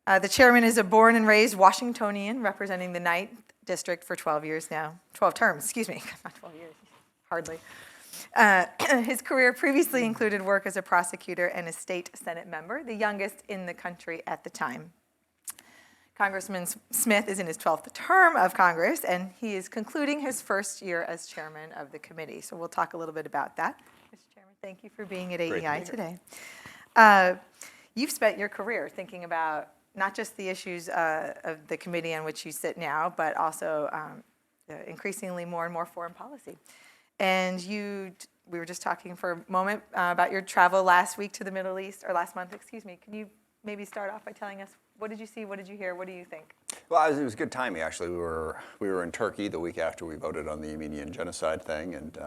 The chairman is a born and raised Washingtonian representing the 9th District for 12 years now. 12 terms, excuse me, not 12 years, hardly. His career previously included work as a prosecutor and a state Senate member, the youngest in the country at the time. Congressman Smith is in his 12th term of Congress, and he is concluding his first year as chairman of the committee. So we'll talk a little bit about that. Mr. Chairman, thank you for being at AEI today. You've spent your career thinking about not just the issues of the committee on which you sit now, but also increasingly more and more foreign policy. And we were just talking for a moment about your travel last week to the Middle East, or last month, excuse me. Can you maybe start off by telling us, what did you see, what did you hear, what do you think? Well, it was good timing, actually. We were in Turkey the week after we voted on the Yemeni genocide thing, and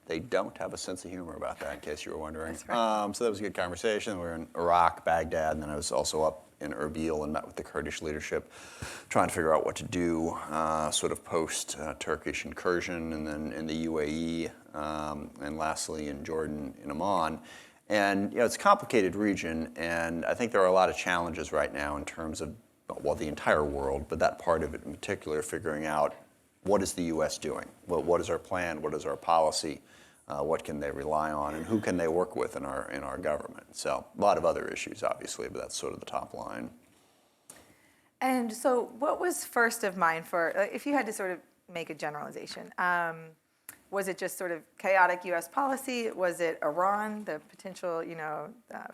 they don't have a sense of humor about that, in case you were wondering. That's right. So that was a good conversation. We were in Iraq, Baghdad, and then I was also up in Erbil and met with the Kurdish leadership, trying to figure out what to do sort of post-Turkish incursion, and then in the UAE, and lastly in Jordan, in Oman. And it's a complicated region, and I think there are a lot of challenges right now in terms of, well, the entire world, but that part of it in particular, figuring out what is the U.S. doing? What is our plan? What is our policy? What can they rely on, and who can they work with in our government? So a lot of other issues, obviously, but that's sort of the top line. And so what was first of mind for, if you had to sort of make a generalization, was it just sort of chaotic U.S. policy? Was it Iran, the potential,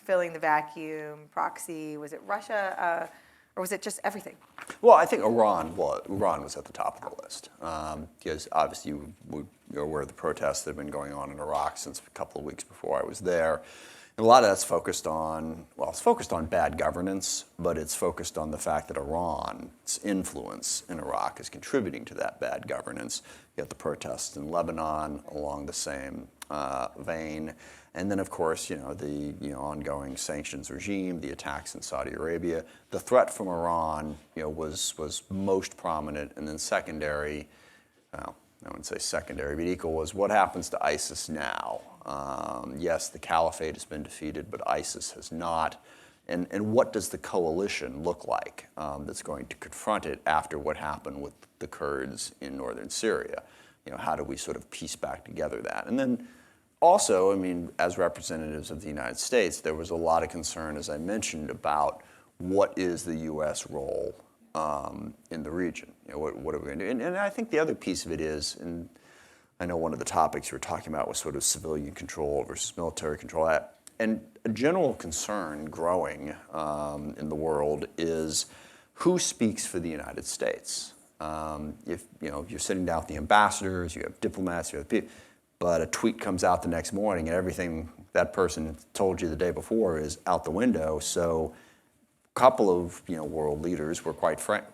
filling the vacuum, proxy? Was it Russia? Or was it just everything? Well, I think Iran was at the top of the list. Because obviously you're aware of the protests that have been going on in Iraq since a couple of weeks before I was there. And a lot of that's focused on, it's focused on bad governance, but it's focused on the fact that Iran's influence in Iraq is contributing to that bad governance. You got the protests in Lebanon along the same vein. And then, of course, the ongoing sanctions regime, the attacks in Saudi Arabia. The threat from Iran, was most prominent, and then secondary. Well, I wouldn't say secondary, but equal was what happens to ISIS now. Yes, the caliphate has been defeated, but ISIS has not. And what does the coalition look like that's going to confront it after what happened with the Kurds in northern Syria? How do we sort of piece back together that? And then also, as representatives of the United States, there was a lot of concern, as I mentioned, about what is the U.S. role in the region. What are we going to do? And I think the other piece of it is, and I know one of the topics you were talking about was sort of civilian control versus military control. And a general concern growing in the world is who speaks for the United States. If you're sitting down with the ambassadors, you have diplomats, you have people, but a tweet comes out the next morning and everything that person told you the day before is out the window. So a couple of world leaders were quite frank.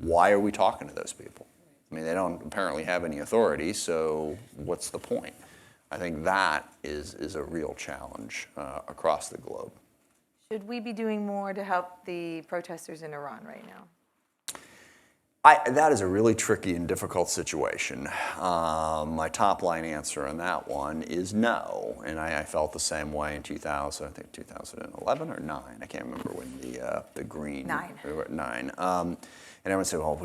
Why are we talking to those people? They don't apparently have any authority, so what's the point? I think that is a real challenge across the globe. Should we be doing more to help the protesters in Iran right now? That is a really tricky and difficult situation. My top line answer on that one is no, and I felt the same way in 2011 or 9. I can't remember when the green. 9. We were at 9. And everyone said, well,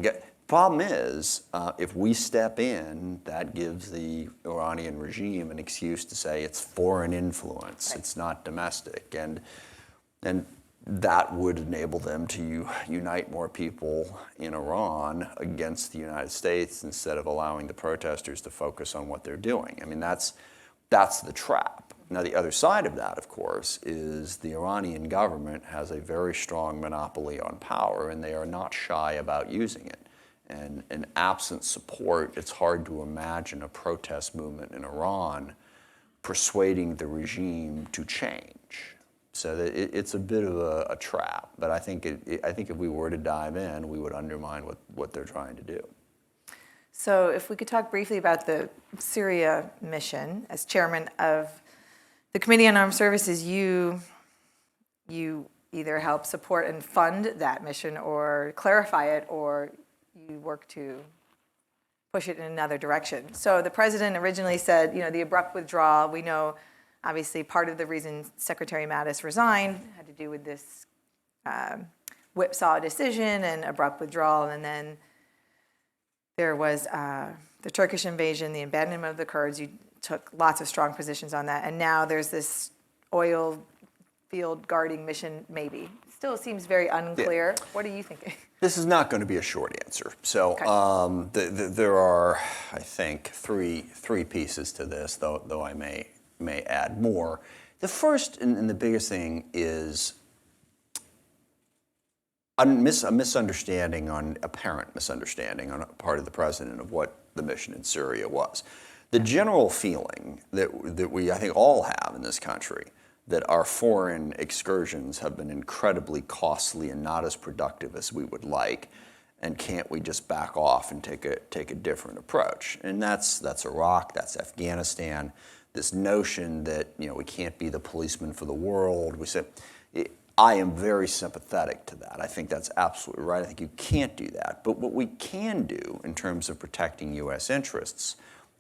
problem is, if we step in, that gives the Iranian regime an excuse to say it's foreign influence, right. It's not domestic, and that would enable them to unite more people in Iran against the United States instead of allowing the protesters to focus on what they're doing. That's the trap. Now, the other side of that, of course, is the Iranian government has a very strong monopoly on power, and they are not shy about using it. And absent support, it's hard to imagine a protest movement in Iran persuading the regime to change. So it's a bit of a trap, but I think if we were to dive in, we would undermine what they're trying to do. So if we could talk briefly about the Syria mission. As chairman of the Committee on Armed Services, you either help support and fund that mission or clarify it, or you work to push it in another direction. So the president originally said, the abrupt withdrawal, we know obviously part of the reason Secretary Mattis resigned had to do with this whipsaw decision and abrupt withdrawal. And then there was the Turkish invasion, the abandonment of the Kurds. You took lots of strong positions on that. And now there's this oil field guarding mission, maybe. Still seems very unclear. Yeah. What are you thinking? This is not going to be a short answer. So okay. There are, I think, three pieces to this, though I may add more. The first and the biggest thing is a apparent misunderstanding on a part of the president of what the mission in Syria was. The general feeling that we, I think, all have in this country, that our foreign excursions have been incredibly costly and not as productive as we would like, and can't we just back off and take a different approach? And that's Iraq, that's Afghanistan. This notion that we can't be the policeman for the world. I am very sympathetic to that. I think that's absolutely right. I think you can't do that. But what we can do in terms of protecting U.S. interests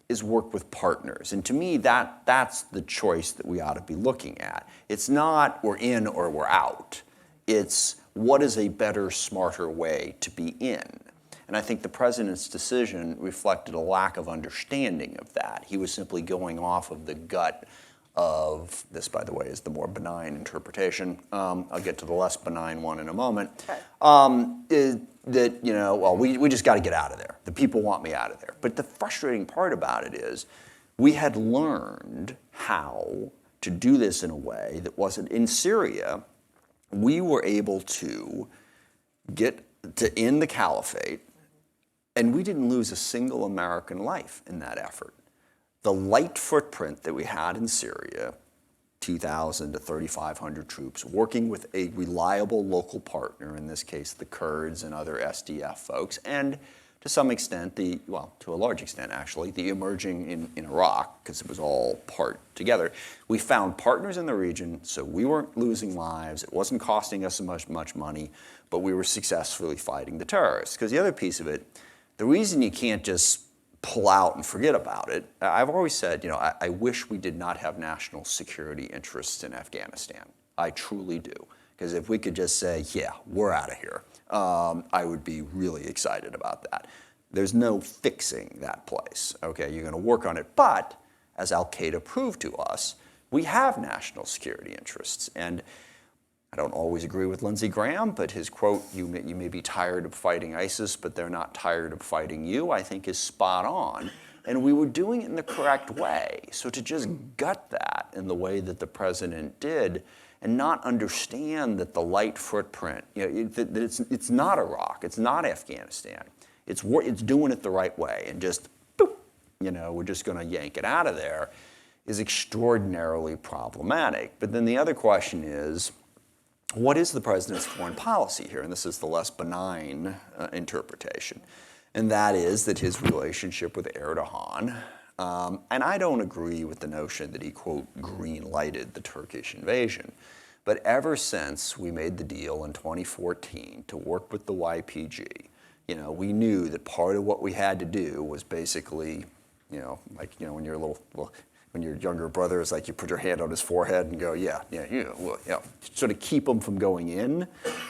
is work with partners. And to me, that's the choice that we ought to be looking at. It's not we're in or we're out. It's what is a better, smarter way to be in. And I think the president's decision reflected a lack of understanding of that. He was simply going off of the gut of, this, by the way, is the more benign interpretation. I'll get to the less benign one in a moment. Okay. We just got to get out of there. The people want me out of there. But the frustrating part about it is we had learned how to do this in a way that wasn't in Syria. We were able to get to end the caliphate, and we didn't lose a single American life in that effort. The light footprint that we had in Syria, 2,000 to 3,500 troops, working with a reliable local partner, in this case the Kurds and other SDF folks, and to some extent, to a large extent actually, the emerging in Iraq, because it was all part together. We found partners in the region, so we weren't losing lives, it wasn't costing us much money, but we were successfully fighting the terrorists. Because the other piece of it, the reason you can't just pull out and forget about it, I've always said, I wish we did not have national security interests in Afghanistan. I truly do. Because if we could just say, yeah, we're out of here, I would be really excited about that. There's no fixing that place. Okay, you're going to work on it. But as Al-Qaeda proved to us, we have national security interests. And I don't always agree with Lindsey Graham, but his quote, you may be tired of fighting ISIS, but they're not tired of fighting you, I think is spot on. And we were doing it in the correct way. So to just gut that in the way that the president did and not understand that the light footprint, that it's not Iraq, it's not Afghanistan. It's doing it the right way, and just, boop, we're just going to yank it out of there, is extraordinarily problematic. But then the other question is, what is the president's foreign policy here? And this is the less benign interpretation. And that is that his relationship with Erdogan, and I don't agree with the notion that he, quote, green-lighted the Turkish invasion. But ever since we made the deal in 2014 to work with the YPG, we knew that part of what we had to do was basically, when you're a little, when your younger brother is like, you put your hand on his forehead and go, sort of keep him from going in.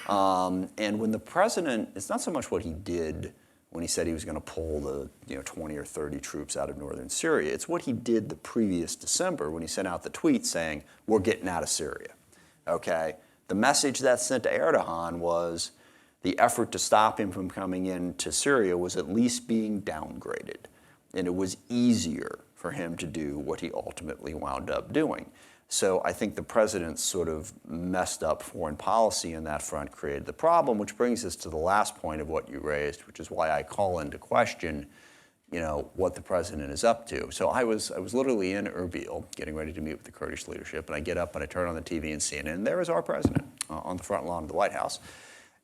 And when the president, it's not so much what he did when he said he was going to pull the 20 or 30 troops out of northern Syria. It's what he did the previous December when he sent out the tweet saying, we're getting out of Syria. Okay? The message that sent to Erdogan was the effort to stop him from coming into Syria was at least being downgraded. And it was easier for him to do what he ultimately wound up doing. So I think the president's sort of messed up foreign policy in that front created the problem, which brings us to the last point of what you raised, which is why I call into question, what the president is up to. So I was literally in Erbil getting ready to meet with the Kurdish leadership, and I get up and I turn on the TV and CNN, and there is our president on the front lawn of the White House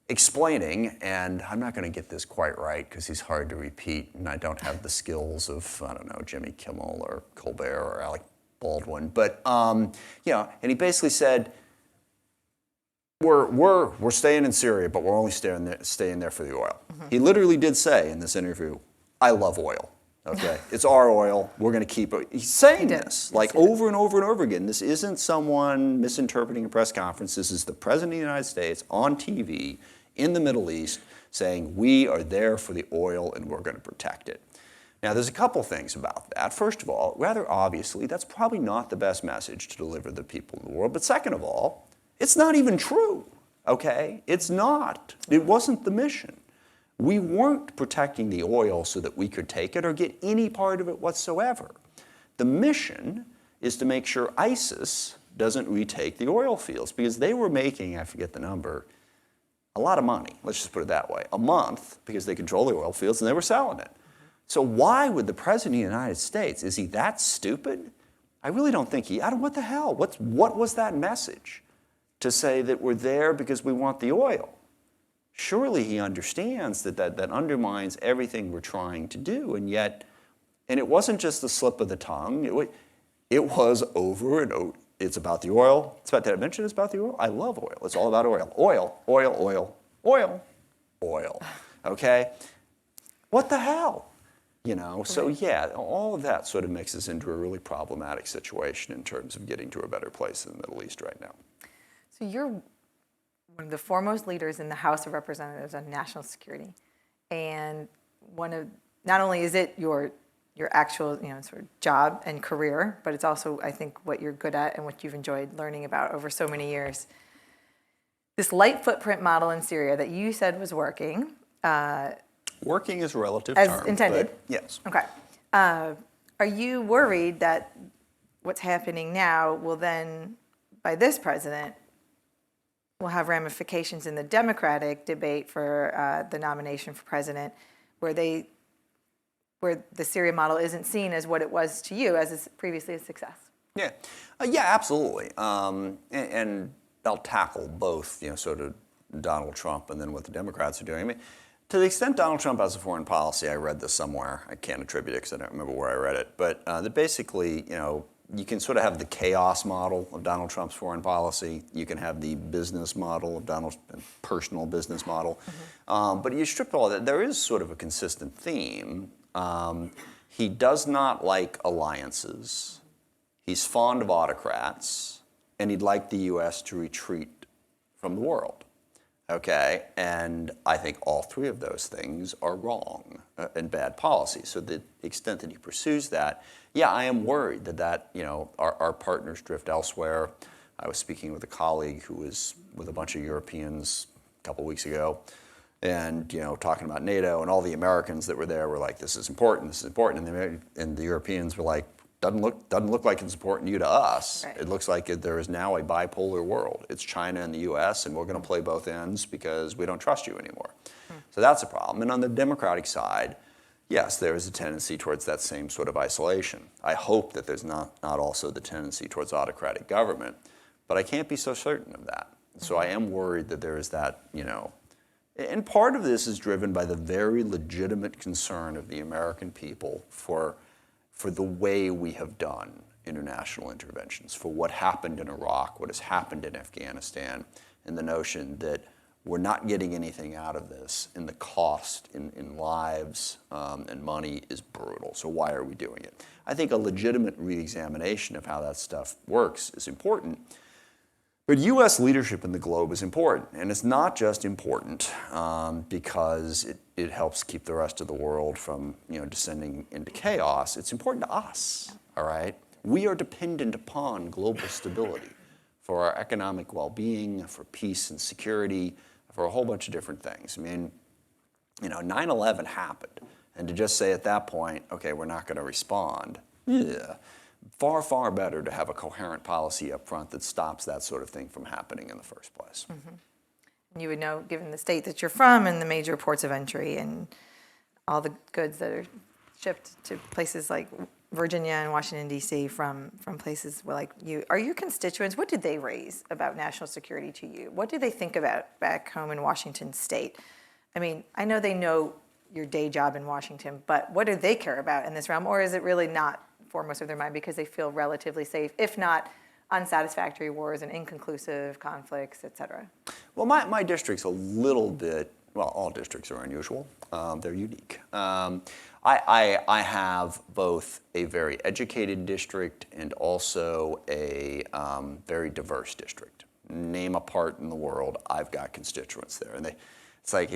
explaining, and I'm not going to get this quite right because he's hard to repeat, and I don't have the skills of, Jimmy Kimmel or Colbert or Alec Baldwin, but and he basically said, we're staying in Syria, but we're only staying there for the oil. Mm-hmm. He literally did say in this interview, I love oil. Okay, it's our oil. We're going to keep it. He's saying this over and over and over again. This isn't someone misinterpreting a press conference. This is the president of the United States on TV in the Middle East saying, we are there for the oil and we're going to protect it. Now, there's a couple things about that. First of all, rather obviously, that's probably not the best message to deliver to the people in the world. But second of all, it's not even true, okay? It's not. It wasn't the mission. We weren't protecting the oil so that we could take it or get any part of it whatsoever. The mission is to make sure ISIS doesn't retake the oil fields, because they were making, I forget the number, a lot of money, let's just put it that way, a month, because they control the oil fields and they were selling it. So why would the President of the United States, is he that stupid? I really don't think what the hell? What was that message? To say that we're there because we want the oil? Surely he understands that undermines everything we're trying to do, and it wasn't just the slip of the tongue, it was over and over. It's about the oil. Did I mention it's about the oil? I love oil. It's all about oil. Oil, oil, oil, oil, oil. Okay? What the hell? So yeah, all of that sort of mixes into a really problematic situation in terms of getting to a better place in the Middle East right now. So you're one of the foremost leaders in the House of Representatives on national security. And not only is it your actual sort of job and career, but it's also, I think, what you're good at and what you've enjoyed learning about over so many years. This light footprint model in Syria that you said was working. Working is a relative as term. Intended? Yes. Okay. Are you worried that what's happening now will then, by this president, will have ramifications in the Democratic debate for the nomination for president, where the Syria model isn't seen as what it was to you as previously a success? Yeah, absolutely. And I'll tackle both, sort of Donald Trump and then what the Democrats are doing. I mean, to the extent Donald Trump has a foreign policy, I read this somewhere. I can't attribute it because I don't remember where I read it. But that basically, you can sort of have the chaos model of Donald Trump's foreign policy. You can have the business model of Donald's personal business model. Mm-hmm. But you strip all that, there is sort of a consistent theme. He does not like alliances. He's fond of autocrats. And he'd like the U.S. to retreat from the world. Okay, and I think all three of those things are wrong and bad policy. So the extent that he pursues that, yeah, I am worried that our partners drift elsewhere. I was speaking with a colleague who was with a bunch of Europeans a couple weeks ago, and talking about NATO, and all the Americans that were there were like, this is important, and the Europeans were like, doesn't look like it's important to you to us. Right. It looks like there is now a bipolar world. It's China and the U.S., and we're going to play both ends because we don't trust you anymore. So that's a problem. And on the Democratic side, yes, there is a tendency towards that same sort of isolation. I hope that there's not also the tendency towards autocratic government, but I can't be so certain of that. So I am worried that there is that, and part of this is driven by the very legitimate concern of the American people for the way we have done international interventions, for what happened in Iraq, what has happened in Afghanistan, and the notion that we're not getting anything out of this, and the cost in lives and money is brutal. So why are we doing it? I think a legitimate re-examination of how that stuff works is important. But U.S. leadership in the globe is important, and it's not just important because it helps keep the rest of the world from descending into chaos. It's important to us, all right? We are dependent upon global stability for our economic well-being, for peace and security, for a whole bunch of different things. I mean, 9/11 happened, and to just say at that point, okay, we're not going to respond, yeah. Far, far better to have a coherent policy up front that stops that sort of thing from happening in the first place. Mm-hmm. You would know, given the state that you're from and the major ports of entry and all the goods that are shipped to places like Virginia and Washington, D.C. from places like you. Are your constituents, what did they raise about national security to you? What do they think about back home in Washington State? I mean, I know they know your day job in Washington, but what do they care about in this realm? Or is it really not foremost of their mind because they feel relatively safe, if not unsatisfactory wars and inconclusive conflicts, et cetera? Well, my district's a little bit, well, all districts are unusual. They're unique. I have both a very educated district and also a very diverse district. Name a part in the world, I've got constituents there. And It's like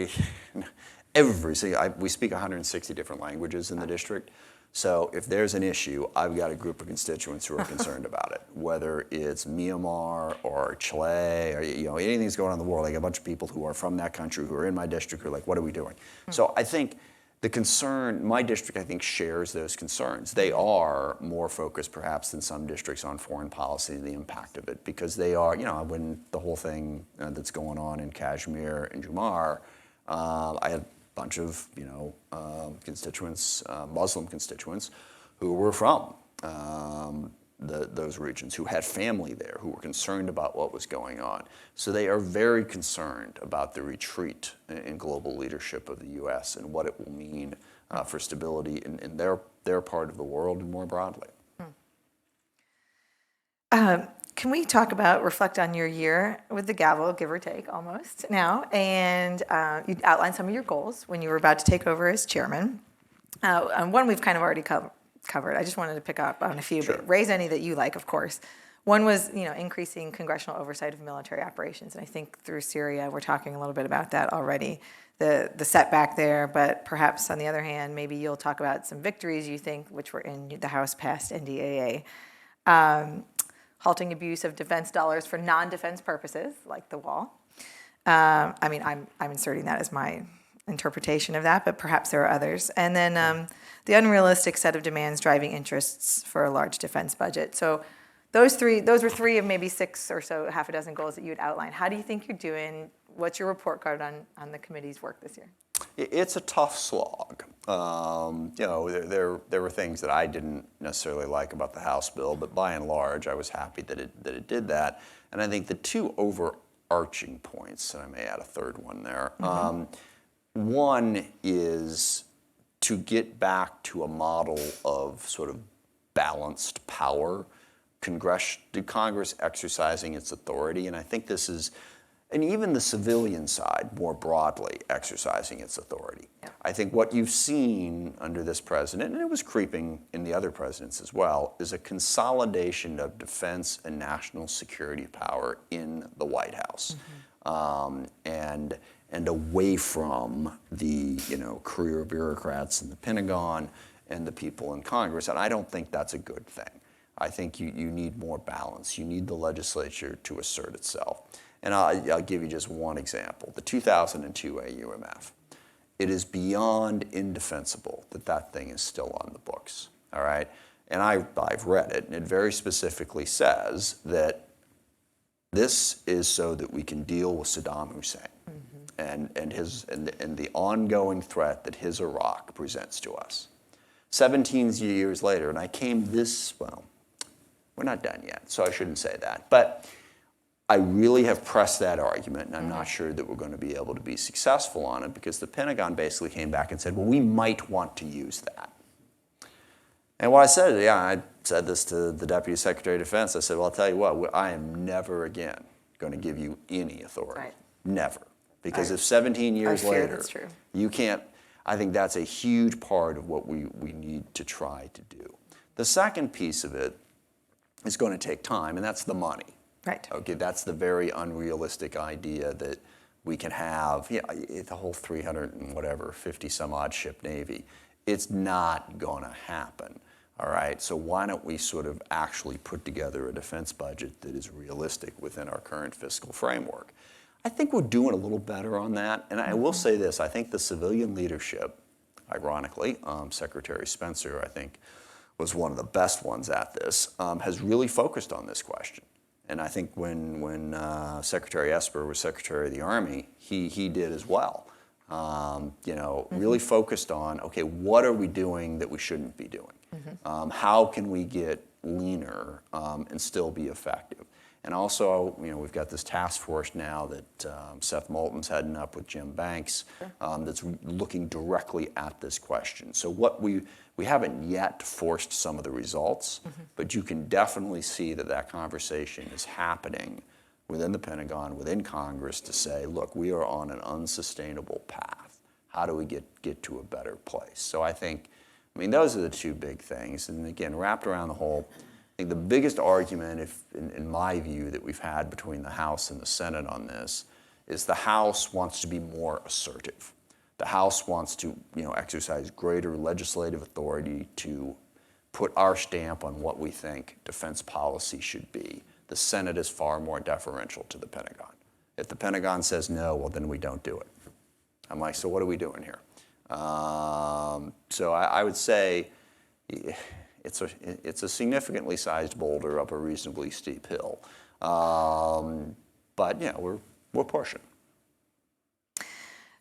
we speak 160 different languages in the district. So if there's an issue, I've got a group of constituents who are concerned about it, whether it's Myanmar or Chile or anything's going on in the world. Like a bunch of people who are from that country who are in my district who are like, what are we doing? So I think the concern, my district, I think, shares those concerns. They are more focused, perhaps, than some districts on foreign policy and the impact of it, because they are, when the whole thing that's going on in Kashmir and Jumar, I had a bunch of, constituents, Muslim constituents, who were from those regions, who had family there, who were concerned about what was going on. So they are very concerned about the retreat in global leadership of the U.S. and what it will mean for stability in their part of the world and more broadly. Can we reflect on your year with the gavel, give or take, almost now, and you outlined some of your goals when you were about to take over as chairman. One we've kind of already covered. I just wanted to pick up on a few, Sure. But raise any that you like, of course. One was, increasing congressional oversight of military operations, and I think through Syria, we're talking a little bit about that already, the setback there, but perhaps on the other hand, maybe you'll talk about some victories you think, which were in the House-passed NDAA. Halting abuse of defense dollars for non-defense purposes, like the wall. I'm inserting that as my interpretation of that, but perhaps there are others. And then the unrealistic set of demands driving interests for a large defense budget. So those were three of maybe six or so, half a dozen goals that you had outlined. How do you think you're doing? What's your report card on the committee's work this year? It's a tough slog. There were things that I didn't necessarily like about the House bill, but by and large, I was happy that it did that. And I think the two overarching points, and I may add a third one there. One is to get back to a model of sort of balanced power, Congress exercising its authority, and I think this is. And even the civilian side, more broadly, exercising its authority. Yeah. I think what you've seen under this president, and it was creeping in the other presidents as well, is a consolidation of defense and national security power in the White House, and away from the career bureaucrats in the Pentagon and the people in Congress. And I don't think that's a good thing. I think you need more balance. You need the legislature to assert itself. And I'll give you just one example, the 2002 AUMF. It is beyond indefensible that thing is still on the books, all right? And I've read it, and it very specifically says that this is so that we can deal with Saddam Hussein and the ongoing threat that his Iraq presents to us. 17 years later, and we're not done yet, so I shouldn't say that, but I really have pressed that argument, and I'm not sure that we're going to be able to be successful on it, because the Pentagon basically came back and said, well, we might want to use that. And what I said this to the Deputy Secretary of Defense. I said, well, I'll tell you what, I am never again going to give you any authority. Right. Never. Because if 17 years later, you can't, I think that's a huge part of what we need to try to do. The second piece of it is going to take time, and that's the money. Right. Okay, that's the very unrealistic idea that we can have, the whole 50 some odd ship Navy. It's not going to happen, all right? So why don't we sort of actually put together a defense budget that is realistic within our current fiscal framework? I think we're doing a little better on that. And I will say this, I think the civilian leadership, ironically, Secretary Spencer, I think, was one of the best ones at this, has really focused on this question. And I think when Secretary Esper was Secretary of the Army, he did as well. Really focused on, okay, what are we doing that we shouldn't be doing? How can we get leaner and still be effective? And also, we've got this task force now that Seth Moulton's heading up with Jim Banks, that's looking directly at this question. So what we haven't yet forced some of the results, but you can definitely see that conversation is happening within the Pentagon, within Congress, to say, look, we are on an unsustainable path. How do we get to a better place? So I think, those are the two big things. And again, wrapped around the whole, I think the biggest argument, in my view, that we've had between the House and the Senate on this is the House wants to be more assertive. The House wants to, exercise greater legislative authority to put our stamp on what we think defense policy should be. The Senate is far more deferential to the Pentagon. If the Pentagon says no, well, then we don't do it. I'm like, so what are we doing here? So I would say it's a significantly sized boulder up a reasonably steep hill. But we're pushing.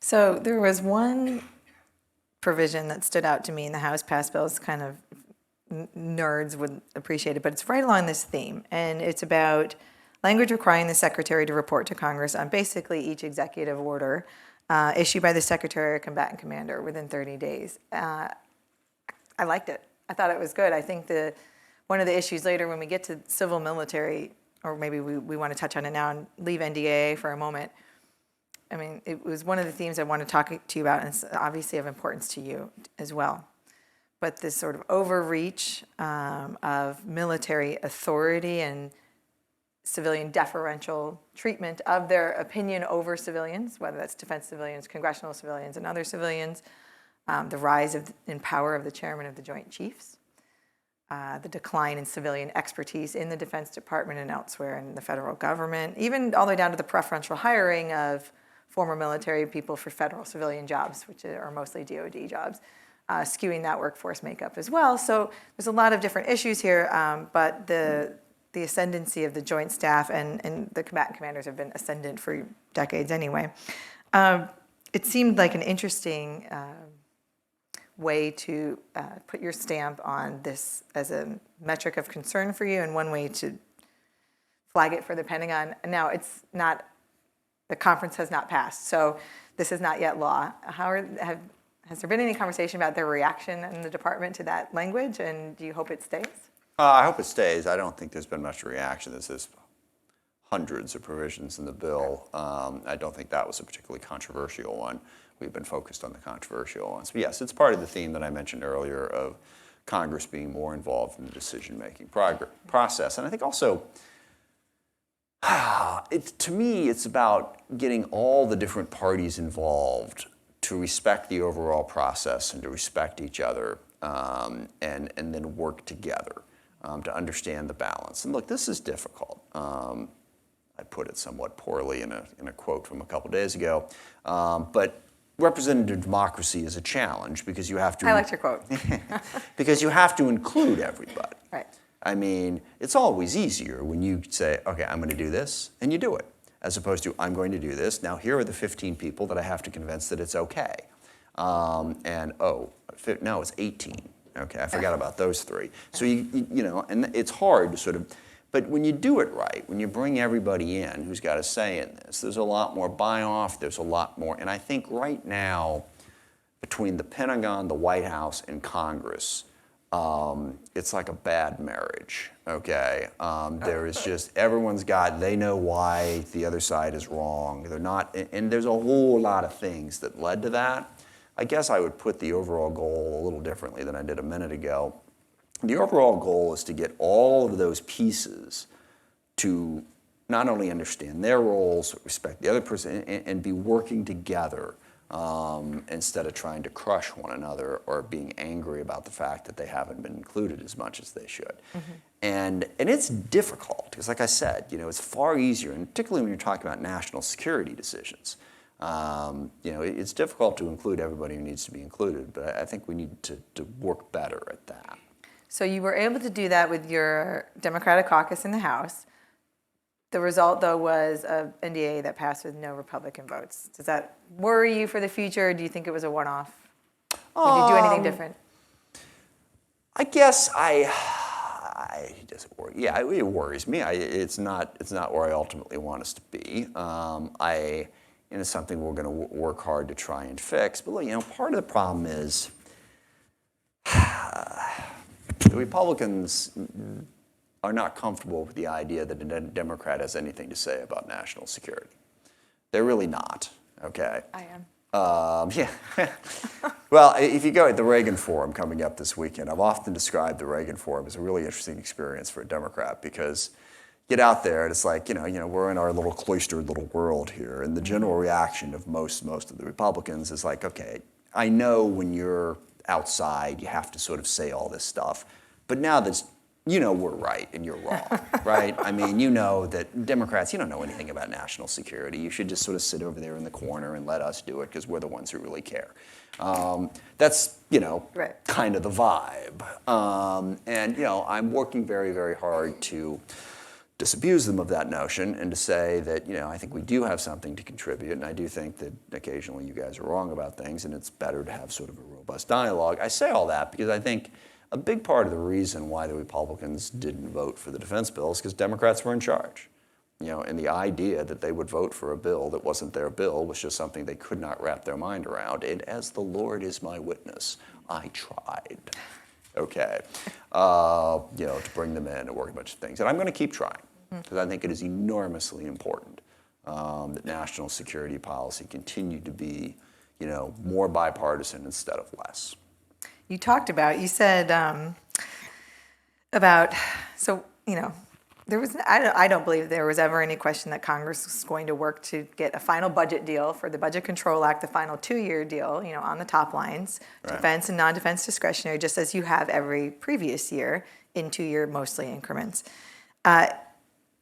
So there was one provision that stood out to me in the House passed bills, kind of nerds would appreciate it, but it's right along this theme. And it's about language requiring the Secretary to report to Congress on basically each executive order issued by the Secretary or combatant commander within 30 days. I liked it. I thought it was good. I think one of the issues later when we get to civil military, or maybe we want to touch on it now and leave NDAA for a moment. I mean, it was one of the themes I want to talk to you about, and it's obviously of importance to you as well. But this sort of overreach of military authority and civilian deferential treatment of their opinion over civilians, whether that's defense civilians, congressional civilians, and other civilians, the rise in power of the chairman of the Joint Chiefs, the decline in civilian expertise in the Defense Department and elsewhere in the federal government, even all the way down to the preferential hiring of former military people for federal civilian jobs, which are mostly DoD jobs, skewing that workforce makeup as well. So there's a lot of different issues here, but the ascendancy of the joint staff and the combatant commanders have been ascendant for decades anyway. It seemed like an interesting way to put your stamp on this as a metric of concern for you, and one way to flag it for the Pentagon. Now, the conference has not passed, so this is not yet law. Has there been any conversation about their reaction in the department to that language, and do you hope it stays? I hope it stays. I don't think there's been much reaction. There's hundreds of provisions in the bill. I don't think that was a particularly controversial one. We've been focused on the controversial ones. But yes, it's part of the theme that I mentioned earlier of Congress being more involved in the decision-making process. And I think also, to me, it's about getting all the different parties involved to respect the overall process and to respect each other and then work together to understand the balance. And look, this is difficult. I put it somewhat poorly in a quote from a couple days ago. But representative democracy is a challenge because you have to... I liked your quote. Because you have to include everybody. Right. I mean, it's always easier when you say, okay, I'm going to do this, and you do it, as opposed to, I'm going to do this. Now, here are the 15 people that I have to convince that it's okay. No, it's 18. Okay, I forgot about those three. So, and it's hard to sort of, but when you do it right, when you bring everybody in who's got a say in this, there's a lot more buy-off, there's a lot more, and I think right now, between the Pentagon, the White House, and Congress, it's like a bad marriage, okay? There is just, they know why the other side is wrong. They're not, and there's a whole lot of things that led to that. I guess I would put the overall goal a little differently than I did a minute ago. The overall goal is to get all of those pieces to not only understand their roles, respect the other person, and be working together instead of trying to crush one another or being angry about the fact that they haven't been included as much as they should. Mm-hmm. And it's difficult because, like I said, it's far easier, and particularly when you're talking about national security decisions. It's difficult to include everybody who needs to be included, but I think we need to work better at that. So you were able to do that with your Democratic caucus in the House. The result, though, was an NDAA that passed with no Republican votes. Does that worry you for the future, or do you think it was a one-off? Would you do anything different? I guess does it worry? Yeah, it worries me. It's not where I ultimately want us to be. It's something we're going to work hard to try and fix. But part of the problem is the Republicans are not comfortable with the idea that a Democrat has anything to say about national security. They're really not, okay? I am. Yeah. Well, if you go at the Reagan Forum coming up this weekend, I've often described the Reagan Forum as a really interesting experience for a Democrat because get out there, and it's like, we're in our little cloistered little world here, and the general reaction of most of the Republicans is like, okay, I know when you're outside, you have to sort of say all this stuff, but now that we're right and you're wrong, right? I mean, that Democrats, you don't know anything about national security. You should just sort of sit over there in the corner and let us do it because we're the ones who really care. That's, right. kind of the vibe. And, I'm working very, very hard to disabuse them of that notion and to say that, I think we do have something to contribute, and I do think that occasionally you guys are wrong about things, and it's better to have sort of a robust dialogue. I say all that because I think a big part of the reason why the Republicans didn't vote for the defense bill is because Democrats were in charge. And the idea that they would vote for a bill that wasn't their bill was just something they could not wrap their mind around. And as the Lord is my witness, I tried, okay, to bring them in and work a bunch of things. And I'm going to keep trying because I think it is enormously important that national security policy continue to be, more bipartisan instead of less. You said there was, I don't believe there was ever any question that Congress was going to work to get a final budget deal for the Budget Control Act, the final 2-year deal, on the top lines, right. Defense and non-defense discretionary, just as you have every previous year in 2-year mostly increments. I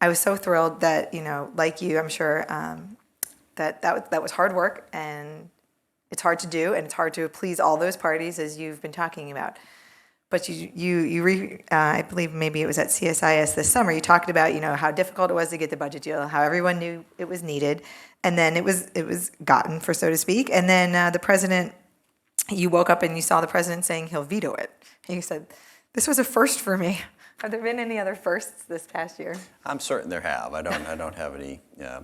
was so thrilled that, like you, I'm sure, that was hard work, and it's hard to do, and it's hard to please all those parties, as you've been talking about. But I believe maybe it was at CSIS this summer, you talked about, how difficult it was to get the budget deal, how everyone knew it was needed, and then it was gotten, for so to speak. And then the president, you woke up and you saw the president saying he'll veto it. And you said, this was a first for me. Have there been any other firsts this past year? I'm certain there have. I don't have any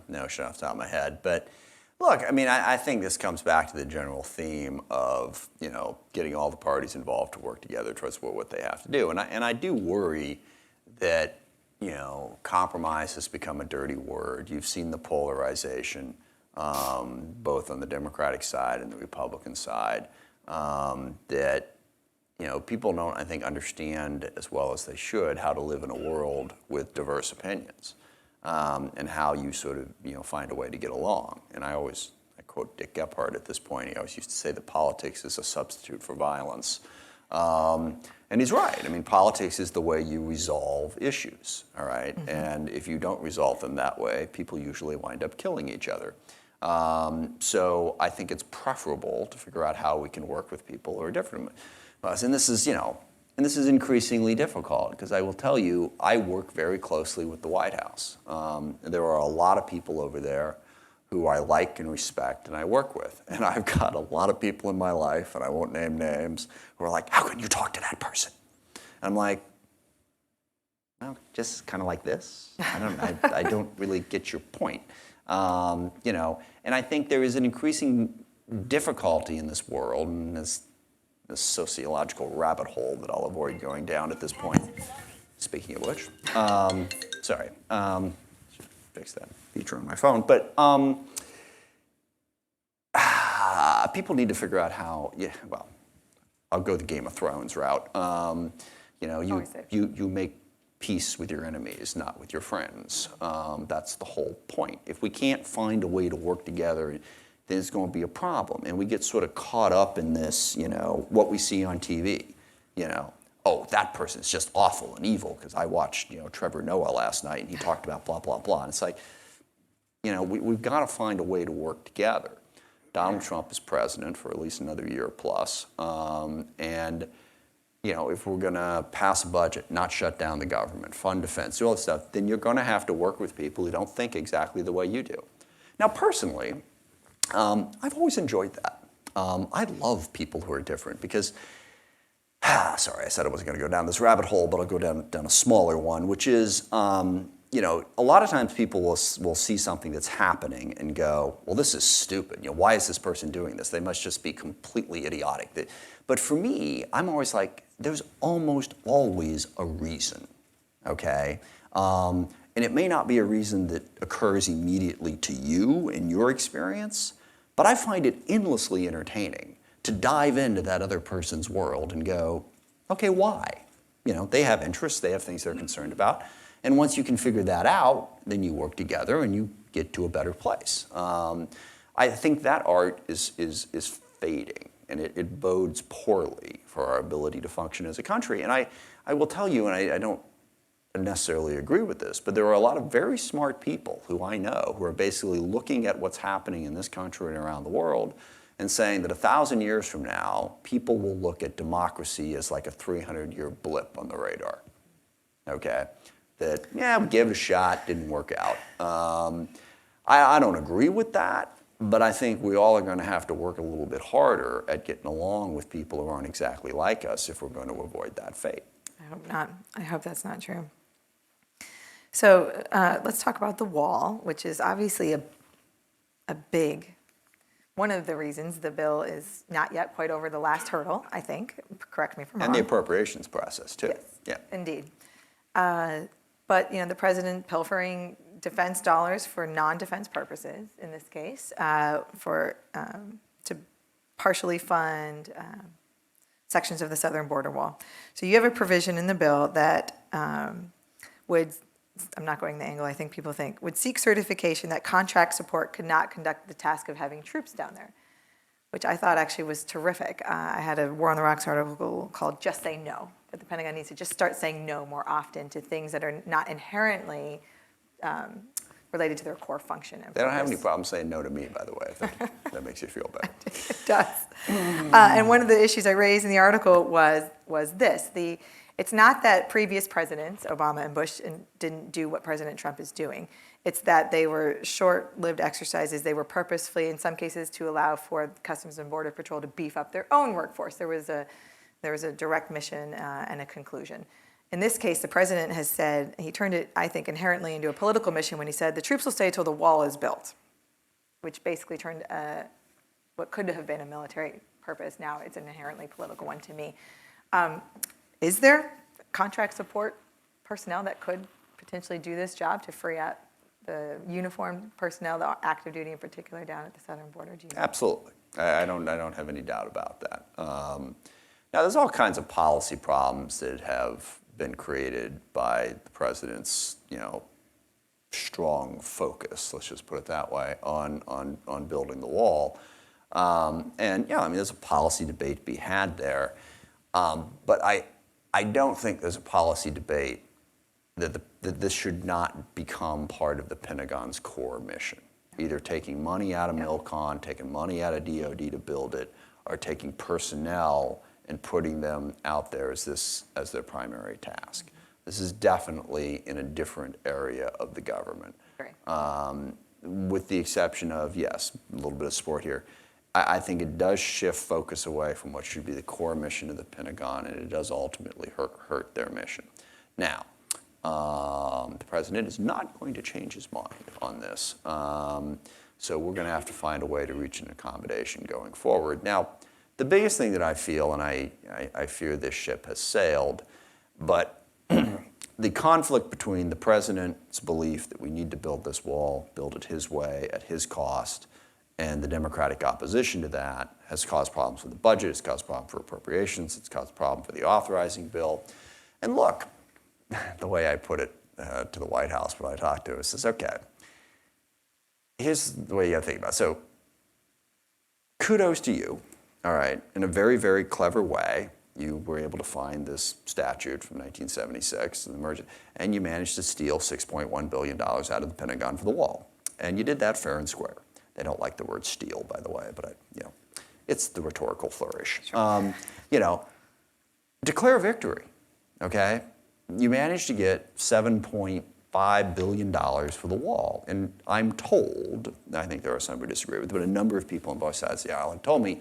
notion off the top of my head, but. Look, I mean, I think this comes back to the general theme of, getting all the parties involved to work together towards what they have to do. And I do worry that, compromise has become a dirty word. You've seen the polarization, both on the Democratic side and the Republican side, that, people don't, I think, understand as well as they should how to live in a world with diverse opinions. And how you sort of, find a way to get along. And I quote Dick Gephardt at this point, he always used to say that politics is a substitute for violence. And he's right. I mean, politics is the way you resolve issues, all right? Mm-hmm. And if you don't resolve them that way, people usually wind up killing each other. So I think it's preferable to figure out how we can work with people who are different. And this is, and this is increasingly difficult because I will tell you, I work very closely with the White House. There are a lot of people over there who I like and respect and I work with. And I've got a lot of people in my life, and I won't name names, who are like, how can you talk to that person? And I'm like, well, just kind of like this. I don't really get your point. And I think there is an increasing difficulty in this world, and this sociological rabbit hole that I'll avoid going down at this point. Speaking of which, sorry, should fix that feature on my phone. But people need to figure out how. I'll go the Game of Thrones route. You make peace with your enemies, not with your friends. That's the whole point. If we can't find a way to work together, there's going to be a problem. And we get sort of caught up in this, what we see on TV. Oh, that person's just awful and evil because I watched, Trevor Noah last night and he talked about blah, blah, blah. And it's like, we've got to find a way to work together. Donald Trump is president for at least another year plus. And if we're going to pass a budget, not shut down the government, fund defense, do all this stuff, then you're going to have to work with people who don't think exactly the way you do. Now, personally, I've always enjoyed that. I love people who are different because, sorry, I said I wasn't going to go down this rabbit hole, but I'll go down a smaller one, which is, a lot of times people will see something that's happening and go, well, this is stupid. Why is this person doing this? They must just be completely idiotic. But for me, I'm always like, there's almost always a reason, okay? And it may not be a reason that occurs immediately to you in your experience, but I find it endlessly entertaining to dive into that other person's world and go, okay, why? They have interests, they have things they're concerned about, And once you can figure that out, then you work together and you get to a better place. I think that art is fading, and it bodes poorly for our ability to function as a country. And I will tell you, and I don't necessarily agree with this, but there are a lot of very smart people who I know who are basically looking at what's happening in this country and around the world and saying that 1,000 years from now, people will look at democracy as like a 300-year blip on the radar, okay? That, yeah, we gave it a shot, didn't work out. I don't agree with that, but I think we all are going to have to work a little bit harder at getting along with people who aren't exactly like us if we're going to avoid that fate. I hope not. I hope that's not true. So let's talk about the wall, which is obviously a big, one of the reasons the bill is not yet quite over the last hurdle, I think. Correct me if I'm wrong. And the appropriations process, too. Yes, yeah. Indeed. But, the president pilfering defense dollars for non-defense purposes, in this case, to partially fund sections of the southern border wall. So you have a provision in the bill that would, I'm not going the angle I think people think, would seek certification that contract support could not conduct the task of having troops down there, which I thought actually was terrific. I had a War on the Rocks article called Just Say No, that the Pentagon needs to just start saying no more often to things that are not inherently related to their core function. They don't have any problem saying no to me, by the way. I think that makes you feel better. It does. And one of the issues I raised in the article was this. It's not that previous presidents, Obama and Bush, didn't do what President Trump is doing. It's that they were short-lived exercises. They were purposefully, in some cases, to allow for Customs and Border Patrol to beef up their own workforce. There was a direct mission and a conclusion. In this case, the president has said, he turned it, I think, inherently into a political mission when he said, the troops will stay till the wall is built, which basically turned what could have been a military purpose. Now it's an inherently political one to me. Is there contract support personnel that could potentially do this job to free up the uniformed personnel, the active duty in particular, down at the southern border? Do you know? Absolutely. I don't have any doubt about that. Now, there's all kinds of policy problems that have been created by the president's, strong focus, let's just put it that way, on building the wall. There's a policy debate to be had there. But I don't think there's a policy debate that this should not become part of the Pentagon's core mission, either taking money out of MILCON, taking money out of DOD to build it, or taking personnel and putting them out there as their primary task. Mm-hmm. This is definitely in a different area of the government, with the exception of, yes, a little bit of support here. I think it does shift focus away from what should be the core mission of the Pentagon, and it does ultimately hurt their mission. Now, the president is not going to change his mind on this, so we're going to have to find a way to reach an accommodation going forward. Now, the biggest thing that I feel, and I fear this ship has sailed, but the conflict between the president's belief that we need to build this wall, build it his way, at his cost, and the Democratic opposition to that has caused problems with the budget, it's caused problems for appropriations, it's caused problems for the authorizing bill. And look, the way I put it to the White House when I talked to him, says, okay, here's the way you gotta think about it. So kudos to you, all right, in a very, very clever way, you were able to find this statute from 1976, and you managed to steal $6.1 billion out of the Pentagon for the wall. And you did that fair and square. They don't like the word steal, by the way, but it's the rhetorical flourish. Sure. Declare victory, okay? You managed to get $7.5 billion for the wall, and I'm told, I think there are some who disagree with it, but a number of people on both sides of the aisle told me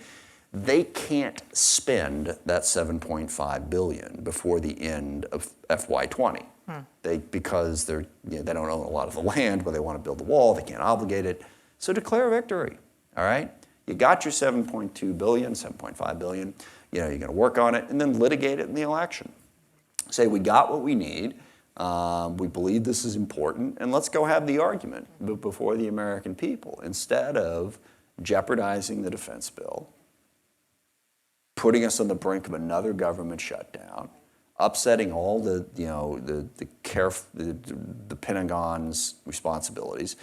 they can't spend that $7.5 billion before the end of FY20. Because they don't own a lot of the land, but they want to build the wall, they can't obligate it. So declare victory, all right? You got your $7.2 billion, $7.5 billion, you're going to work on it and then litigate it in the election. Say, we got what we need, we believe this is important, and let's go have the argument before the American people instead of jeopardizing the defense bill, putting us on the brink of another government shutdown, upsetting all the Pentagon's responsibilities,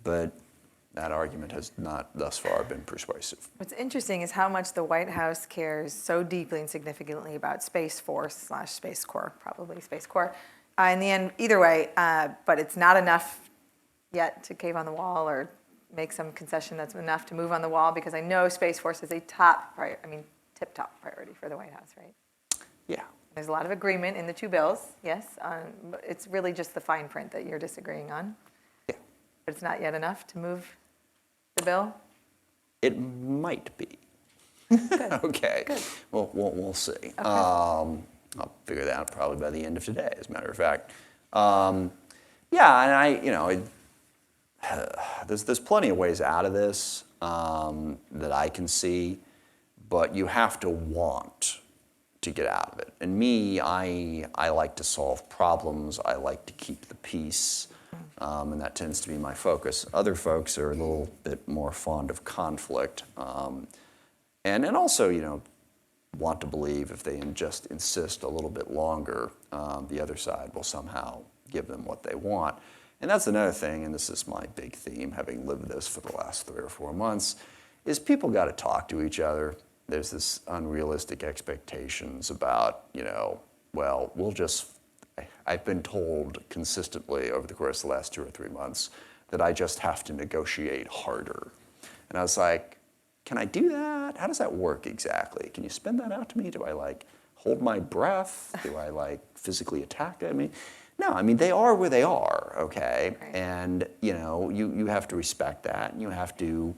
but that argument has not thus far been persuasive. What's interesting is how much the White House cares so deeply and significantly about Space Force / Space Corps, probably Space Corps. In the end, either way, but it's not enough yet to cave on the wall or make some concession that's enough to move on the wall, because I know Space Force is a tip-top priority for the White House, right? Yeah. There's a lot of agreement in the two bills, yes. But it's really just the fine print that you're disagreeing on. Yeah. But it's not yet enough to move the bill? It might be. Good. Okay. Good. Well, we'll see. Okay. I'll figure that out probably by the end of today, as a matter of fact. Yeah, and there's plenty of ways out of this that I can see, but you have to want to get out of it. And me, I like to solve problems. I like to keep the peace. And that tends to be my focus. Other folks are a little bit more fond of conflict, and also, want to believe if they just insist a little bit longer, the other side will somehow give them what they want. And that's another thing, and this is my big theme, having lived this for the last 3 or 4 months, is people got to talk to each other. There's this unrealistic expectations about, well, I've been told consistently over the course of the last 2 or 3 months that I just have to negotiate harder. And I was like, can I do that? How does that work exactly? Can you spin that out to me? Do I hold my breath? Do I physically attack? No, they are where they are, okay? Right. And, you have to respect that, and you have to,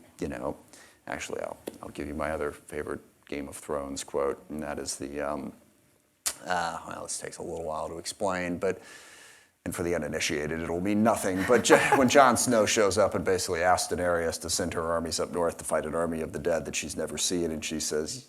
actually, I'll give you my other favorite Game of Thrones quote, and that is the, well, this takes a little while to explain, and for the uninitiated, it'll mean nothing. But when Jon Snow shows up and basically asks Daenerys to send her armies up north to fight an army of the dead that she's never seen, and she says,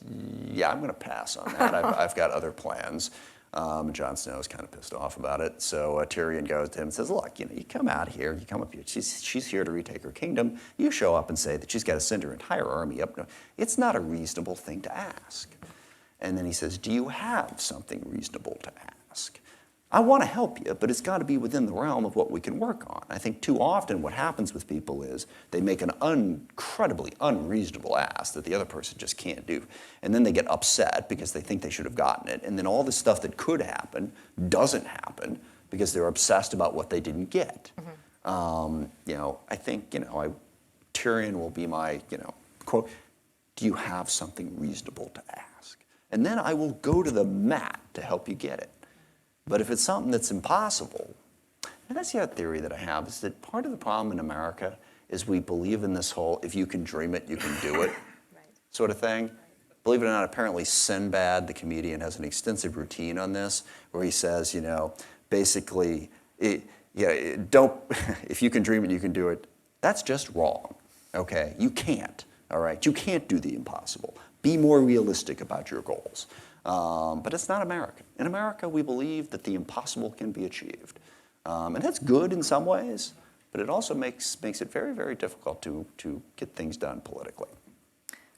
yeah, I'm going to pass on that. I've got other plans. Jon Snow is kind of pissed off about it. So Tyrion goes to him and says, look, you come out here, you come up here. She's here to retake her kingdom. You show up and say that she's got to send her entire army up north. It's not a reasonable thing to ask. And then he says, do you have something reasonable to ask? I want to help you, but it's got to be within the realm of what we can work on. I think too often what happens with people is they make an incredibly unreasonable ask that the other person just can't do. And then they get upset because they think they should have gotten it. And then all the stuff that could happen doesn't happen because they're obsessed about what they didn't get. Mm-hmm. I think, Tyrion will be my, quote, do you have something reasonable to ask? And then I will go to the mat to help you get it. But if it's something that's impossible, and that's the other theory that I have, is that part of the problem in America is we believe in this whole, if you can dream it, you can do it sort of thing. Believe it or not, apparently Sinbad, the comedian, has an extensive routine on this, where he says, basically, don't, if you can dream it, you can do it. That's just wrong, okay? You can't, all right? You can't do the impossible. Be more realistic about your goals. But it's not America. In America, we believe that the impossible can be achieved. And that's good in some ways, but it also makes it very, very difficult to get things done politically.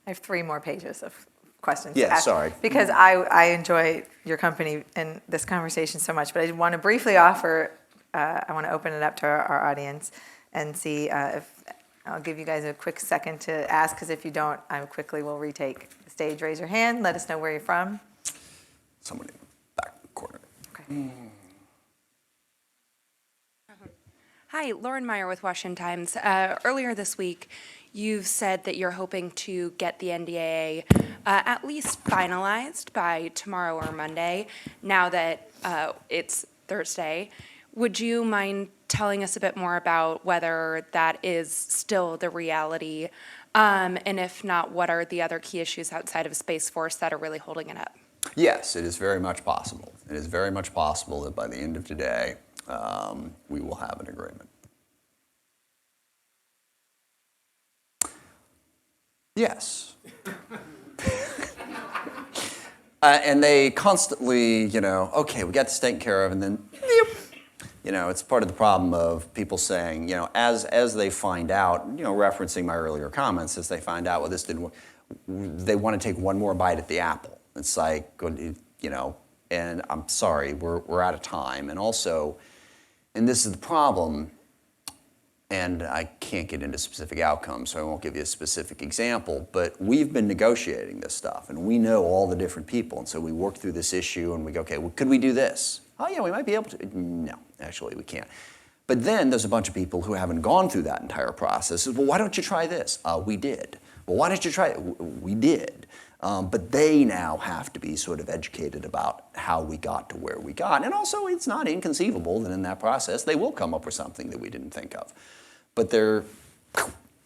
I have 3 more pages of questions. Yeah, to ask, sorry. Because I enjoy your company and this conversation so much, but I want to briefly offer, I want to open it up to our audience and see if, I'll give you guys a quick second to ask, because if you don't, I quickly will retake the stage. Raise your hand, let us know where you're from. Someone in the back corner. Okay. Hi, Lauren Meyer with Washington Times. Earlier this week, you've said that you're hoping to get the NDAA at least finalized by tomorrow or Monday. Now that it's Thursday, would you mind telling us a bit more about whether that is still the reality? And if not, what are the other key issues outside of Space Force that are really holding it up? Yes, it is very much possible. It is very much possible that by the end of today, we will have an agreement. Yes. And they constantly, okay, we got this taken care of, and then, it's part of the problem of people saying, as they find out, referencing my earlier comments, as they find out, well, this didn't work, they want to take one more bite at the apple. It's like, and I'm sorry, we're out of time. And also, and this is the problem, and I can't get into specific outcomes, so I won't give you a specific example, but we've been negotiating this stuff, and we know all the different people, and so we work through this issue, and we go, okay, well, could we do this? Oh, yeah, we might be able to. No, actually, we can't. But then there's a bunch of people who haven't gone through that entire process. Well, why don't you try this? We did. Well, why don't you try it? We did. But they now have to be sort of educated about how we got to where we got. And also, it's not inconceivable that in that process, they will come up with something that we didn't think of. But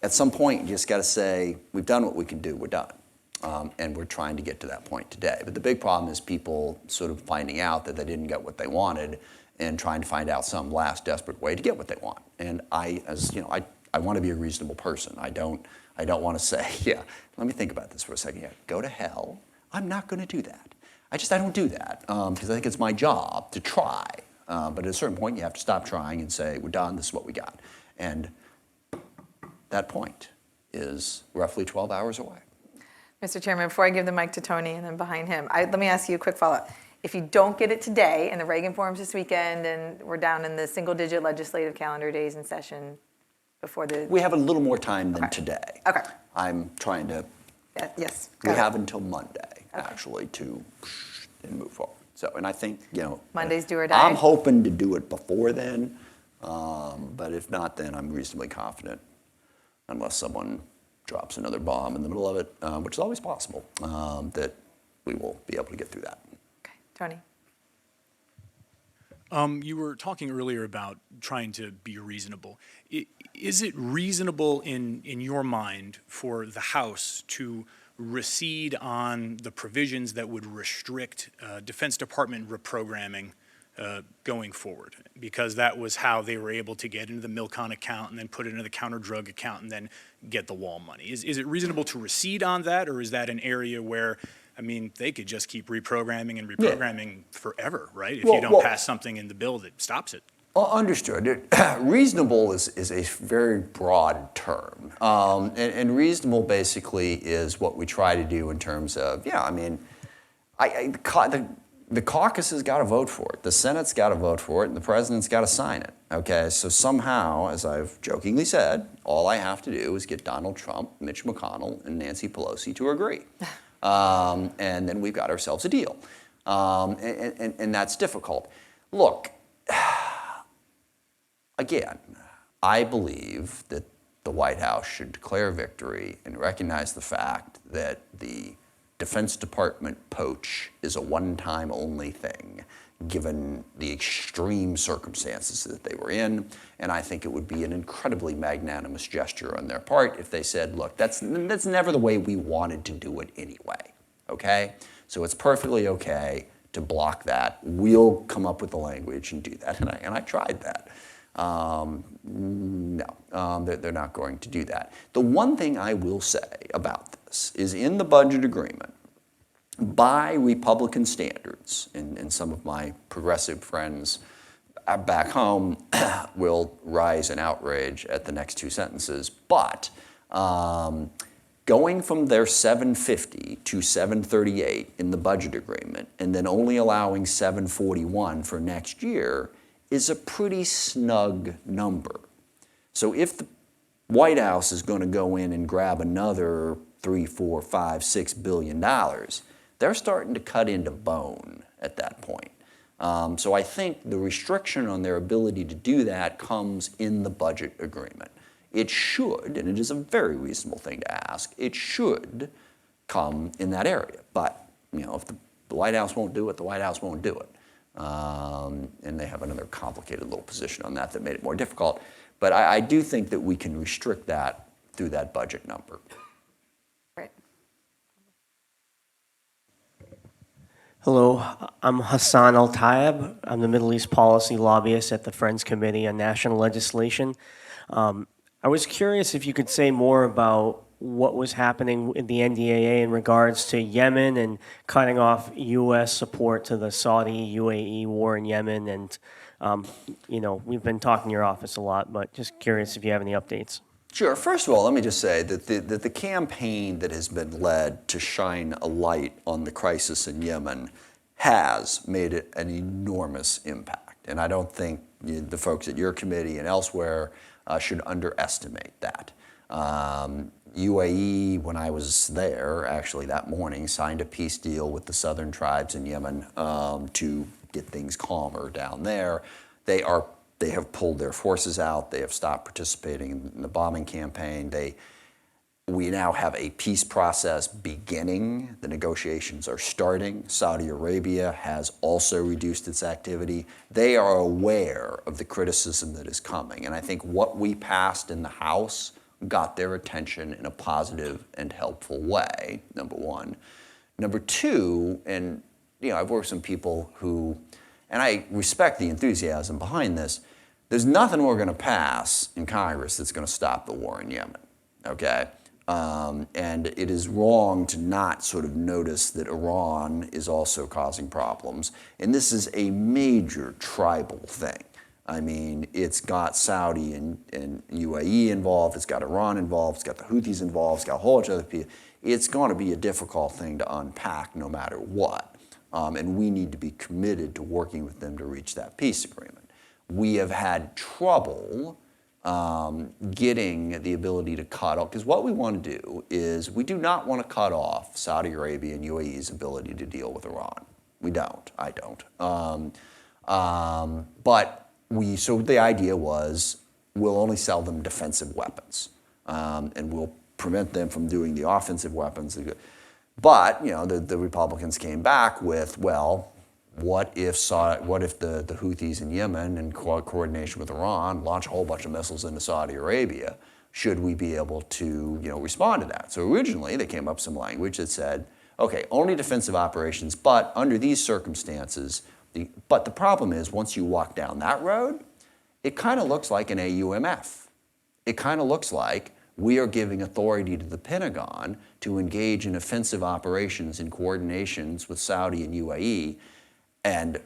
at some point, you just got to say, we've done what we can do, we're done. And we're trying to get to that point today. But the big problem is people sort of finding out that they didn't get what they wanted and trying to find out some last desperate way to get what they want. And I want to be a reasonable person. I don't want to say, yeah, let me think about this for a second. Yeah, go to hell. I'm not going to do that. I don't do that because I think it's my job to try. But at a certain point, you have to stop trying and say, we're done, this is what we got. And that point is roughly 12 hours away. Mr. Chairman, before I give the mic to Tony and then behind him, let me ask you a quick follow-up. If you don't get it today, and the Reagan forums this weekend, and we're down in the single-digit legislative calendar days in session before the... We have a little more time than today. Okay. I'm trying to... Yes. We have until Monday, actually, to move forward. So, and I think, Monday's do or die? I'm hoping to do it before then, but if not, then I'm reasonably confident, unless someone drops another bomb in the middle of it, which is always possible, that we will be able to get through that. Okay. Tony? You were talking earlier about trying to be reasonable. Is it reasonable in your mind for the House to recede on the provisions that would restrict Defense Department reprogramming going forward? Because that was how they were able to get into the Milcon account and then put it into the counter drug account and then get the wall money. Is it reasonable to recede on that, or is that an area where, they could just keep reprogramming and reprogramming forever, right? If you don't pass something in the bill that stops it. Understood. Reasonable is a very broad term. And reasonable basically is what we try to do in terms of, the caucus has got to vote for it. The Senate's got to vote for it, and the president's got to sign it. Okay, so somehow, as I've jokingly said, all I have to do is get Donald Trump, Mitch McConnell, and Nancy Pelosi to agree. And then we've got ourselves a deal. And that's difficult. Look, again, I believe that the White House should declare victory and recognize the fact that the Defense Department poach is a one-time only thing, given the extreme circumstances that they were in. And I think it would be an incredibly magnanimous gesture on their part if they said, look, that's never the way we wanted to do it anyway, okay? So it's perfectly okay to block that. We'll come up with the language and do that. And I tried that. No, they're not going to do that. The one thing I will say about this is in the budget agreement, by Republican standards, and some of my progressive friends back home will rise in outrage at the next two sentences, but going from their 750 to 738 in the budget agreement and then only allowing 741 for next year is a pretty snug number. So if the White House is going to go in and grab another $3, $4, $5, $6 billion, they're starting to cut into bone at that point. So I think the restriction on their ability to do that comes in the budget agreement. It should, and it is a very reasonable thing to ask, it should come in that area. But if the White House won't do it, the White House won't do it. And they have another complicated little position on that made it more difficult. But I do think that we can restrict that through that budget number. Right. Hello, I'm Hassan Al-Tayeb. I'm the Middle East Policy Lobbyist at the Friends Committee on National Legislation. I was curious if you could say more about what was happening in the NDAA in regards to Yemen and cutting off U.S. support to the Saudi-UAE war in Yemen. And, we've been talking to your office a lot, but just curious if you have any updates. Sure. First of all, let me just say that the campaign that has been led to shine a light on the crisis in Yemen has made it an enormous impact. And I don't think the folks at your committee and elsewhere should underestimate that. UAE, when I was there, actually that morning, signed a peace deal with the southern tribes in Yemen to get things calmer down there. They have pulled their forces out. They have stopped participating in the bombing campaign. We now have a peace process beginning. The negotiations are starting. Saudi Arabia has also reduced its activity. They are aware of the criticism that is coming. And I think what we passed in the House got their attention in a positive and helpful way, number one. Number two, and I've worked with some people who, and I respect the enthusiasm behind this, there's nothing we're going to pass in Congress that's going to stop the war in Yemen, okay? And it is wrong to not sort of notice that Iran is also causing problems. And this is a major tribal thing. I mean, it's got Saudi and UAE involved, it's got Iran involved, it's got the Houthis involved, it's got a whole bunch of other people. It's going to be a difficult thing to unpack no matter what. And we need to be committed to working with them to reach that peace agreement. We have had trouble getting the ability to cut off, because what we want to do is we do not want to cut off Saudi Arabia and UAE's ability to deal with Iran. We don't. I don't. So the idea was we'll only sell them defensive weapons, and we'll prevent them from doing the offensive weapons. But the Republicans came back with, well, what if the Houthis in Yemen, in coordination with Iran, launch a whole bunch of missiles into Saudi Arabia? Should we be able to respond to that? So originally they came up with some language that said, okay, only defensive operations, but under these circumstances. But the problem is, once you walk down that road, it kind of looks like an AUMF. It kind of looks like we are giving authority to the Pentagon to engage in offensive operations in coordinations with Saudi and UAE. And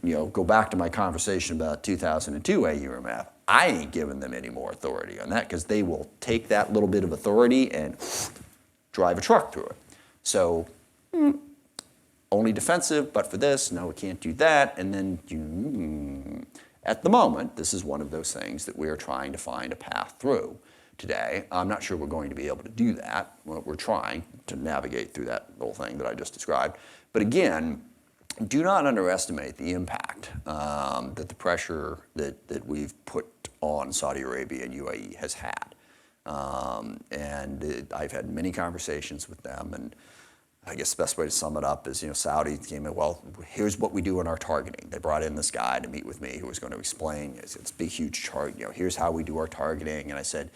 go back to my conversation about 2002 AUMF. I ain't giving them any more authority on that, because they will take that little bit of authority and drive a truck through it. So only defensive, but for this, no, we can't do that. And then at the moment, this is one of those things that we are trying to find a path through today. I'm not sure we're going to be able to do that. We're trying to navigate through that little thing that I just described. But again, do not underestimate the impact that the pressure that we've put on Saudi Arabia and UAE has had. I've had many conversations with them, and I guess the best way to sum it up is, Saudi came in, well, here's what we do in our targeting. They brought in this guy to meet with me who was going to explain, it's a big, huge chart, here's how we do our targeting. And I said,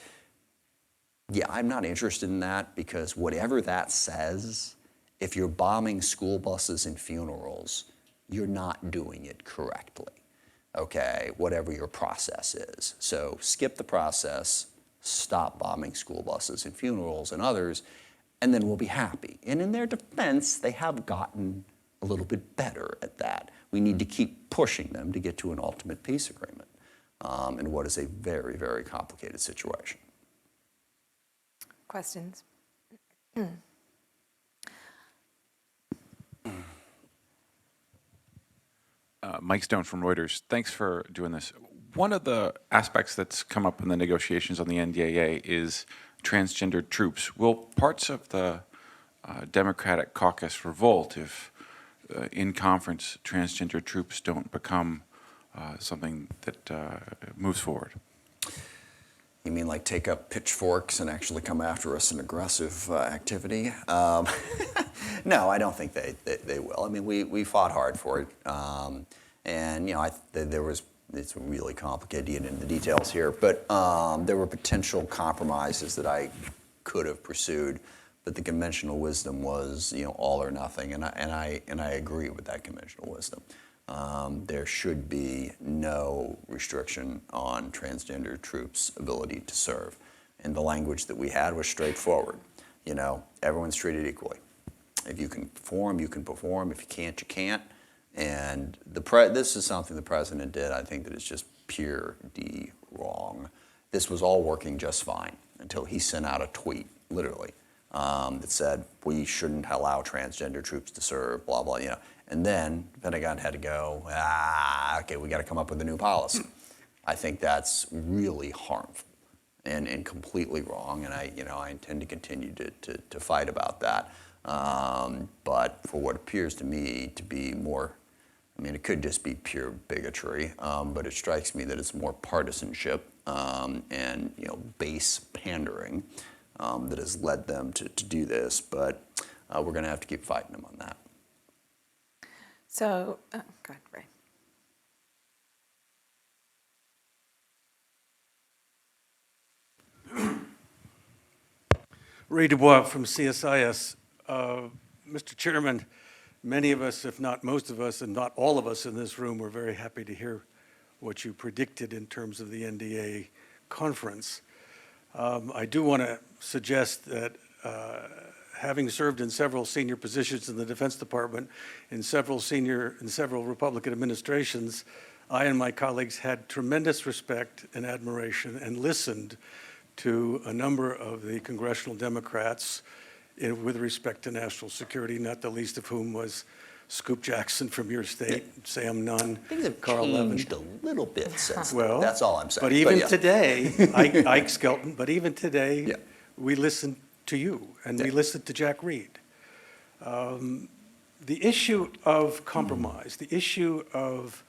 yeah, I'm not interested in that, because whatever that says, if you're bombing school buses and funerals, you're not doing it correctly, okay, whatever your process is. So skip the process, stop bombing school buses and funerals and others, and then we'll be happy. And in their defense, they have gotten a little bit better at that. We need to keep pushing them to get to an ultimate peace agreement in what is a very, very complicated situation. Questions? Mike Stone from Reuters. Thanks for doing this. One of the aspects that's come up in the negotiations on the NDAA is transgender troops. Will parts of the Democratic caucus revolt if, in conference, transgender troops don't become something that moves forward? You mean like take up pitchforks and actually come after us in aggressive activity? No, I don't think they will. I mean, we fought hard for it. It's really complicated to get into the details here, but there were potential compromises that I could have pursued, but the conventional wisdom was, all or nothing, and I agree with that conventional wisdom. There should be no restriction on transgender troops' ability to serve. And the language that we had was straightforward. Everyone's treated equally. If you can perform, you can perform. If you can't, you can't. And this is something the president did, I think, that is just pure D wrong. This was all working just fine until he sent out a tweet, literally, that said, we shouldn't allow transgender troops to serve, blah, blah, And then the Pentagon had to go, okay, we got to come up with a new policy. I think that's really harmful and completely wrong, and I intend to continue to fight about that. But for what appears to me to be more, I mean, it could just be pure bigotry, but it strikes me that it's more partisanship and base pandering that has led them to do this. But we're going to have to keep fighting them on that. So, go ahead, Ray. Ray Dubois from CSIS. Mr. Chairman, many of us, if not most of us, and not all of us in this room, were very happy to hear what you predicted in terms of the NDAA conference. I do want to suggest that having served in several senior positions in the Defense Department, in several Republican administrations, I and my colleagues had tremendous respect and admiration and listened to a number of the congressional Democrats with respect to national security, not the least of whom was Scoop Jackson from your state, Sam Nunn, Things have Carl Levin. changed a little bit since then. Well, That's all I'm saying. But even yeah. today, Ike Skelton, but even today, Yeah. we listen to you, and we Yeah. listen to Jack Reed. The issue of compromise, the issue of,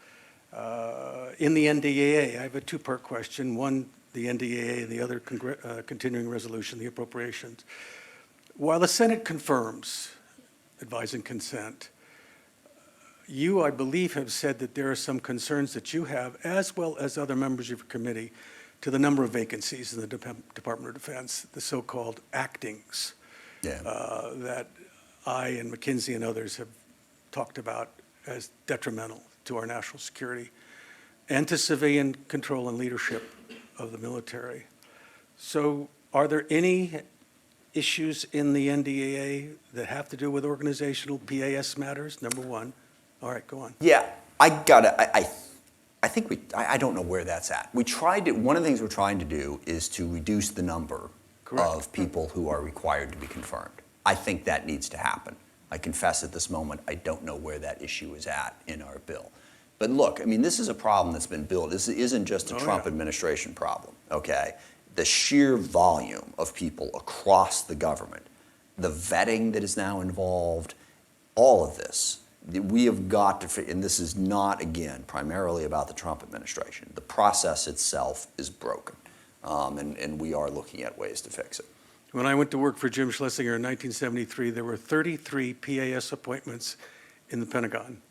in the NDAA, I have a two-part question. One, the NDAA, and the other continuing resolution, the appropriations. While the Senate confirms advise and consent, you, I believe, have said that there are some concerns that you have, as well as other members of your committee, to the number of vacancies in the Department of Defense, the so-called actings, Yeah. that I and Mackenzie and others have talked about as detrimental to our national security and to civilian control and leadership of the military. So are there any issues in the NDAA that have to do with organizational PAS matters, number one? All right, go on. Yeah, I think I don't know where that's at. One of the things we're trying to do is to reduce the number Correct. of people who are required to be confirmed. I think that needs to happen. I confess at this moment, I don't know where that issue is at in our bill. But look, I mean, this is a problem that's been built. This isn't just a Trump administration problem, okay? The sheer volume of people across the government, the vetting that is now involved, all of this, we have got to, and this is not, again, primarily about the Trump administration. The process itself is broken, and we are looking at ways to fix it. When I went to work for Jim Schlesinger in 1973, there were 33 PAS appointments in the Pentagon.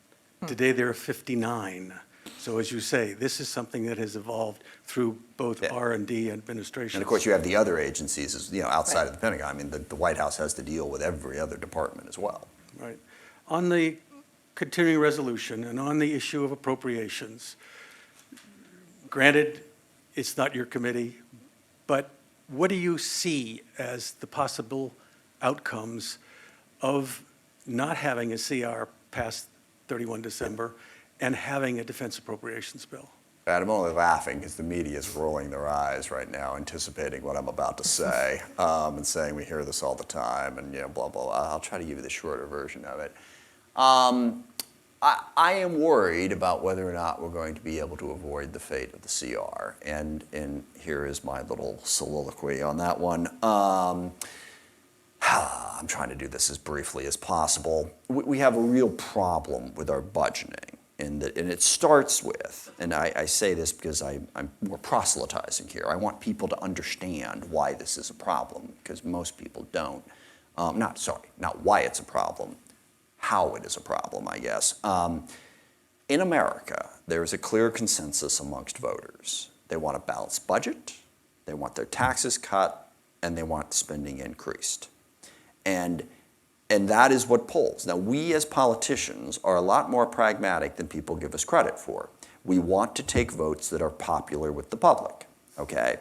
Today, there are 59. So as you say, this is something that has evolved through both R&D and administration. And of course, you have the other agencies, outside of the Pentagon. I mean, the White House has to deal with every other department as well. Right. On the continuing resolution and on the issue of appropriations, granted, it's not your committee, but what do you see as the possible outcomes of not having a CR past 31 December and having a defense appropriations bill? I'm only laughing because the media is rolling their eyes right now, anticipating what I'm about to say, and saying we hear this all the time, and blah, blah, blah. I'll try to give you the shorter version of it. I am worried about whether or not we're going to be able to avoid the fate of the CR, and here is my little soliloquy on that one. I'm trying to do this as briefly as possible. We have a real problem with our budgeting. And it starts with, and I say this because I'm more proselytizing here. I want people to understand why this is a problem, because most people don't. Not why it's a problem, how it is a problem, I guess. In America, there is a clear consensus amongst voters. They want a balanced budget, they want their taxes cut, and they want spending increased. And that is what polls. Now, we as politicians are a lot more pragmatic than people give us credit for. We want to take votes that are popular with the public, okay?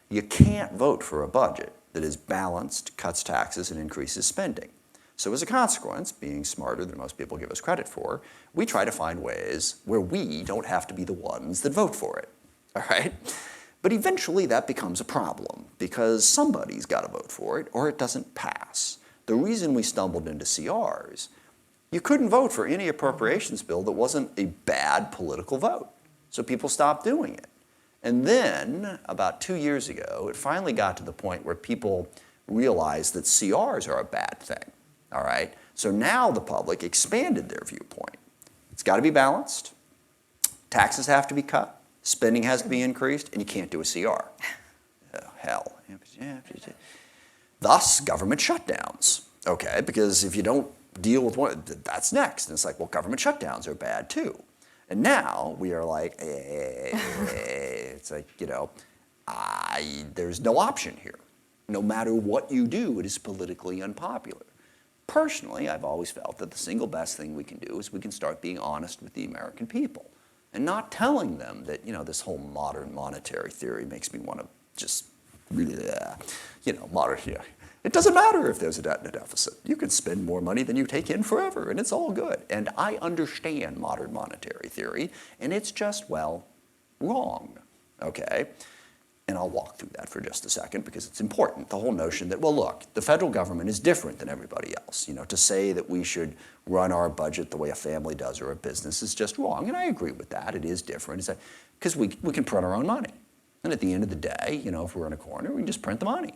You can't vote for a budget that is balanced, cuts taxes, and increases spending. So as a consequence, being smarter than most people give us credit for, we try to find ways where we don't have to be the ones that vote for it, all right? But eventually that becomes a problem because somebody's got to vote for it or it doesn't pass. The reason we stumbled into CRs you couldn't vote for any appropriations bill that wasn't a bad political vote. So people stopped doing it. And then, about 2 years ago, it finally got to the point where people realized that CRs are a bad thing, all right? So now the public expanded their viewpoint. It's got to be balanced, taxes have to be cut, spending has to be increased, and you can't do a CR. Oh, hell. Thus, government shutdowns, okay? Because if you don't deal with one, that's next. And it's like, well, government shutdowns are bad too. And now we are like, it's like, there's no option here. No matter what you do, it is politically unpopular. Personally, I've always felt that the single best thing we can do is we can start being honest with the American people and not telling them that, this whole modern monetary theory makes me want to just really, modern, It doesn't matter if there's a debt and a deficit. You can spend more money than you take in forever, and it's all good. And I understand modern monetary theory, and it's just, wrong, okay? And I'll walk through that for just a second because it's important. The whole notion that, look, the federal government is different than everybody else. To say that we should run our budget the way a family does or a business is just wrong. And I agree with that. It is different. Because we can print our own money. And at the end of the day, if we're in a corner, we can just print the money.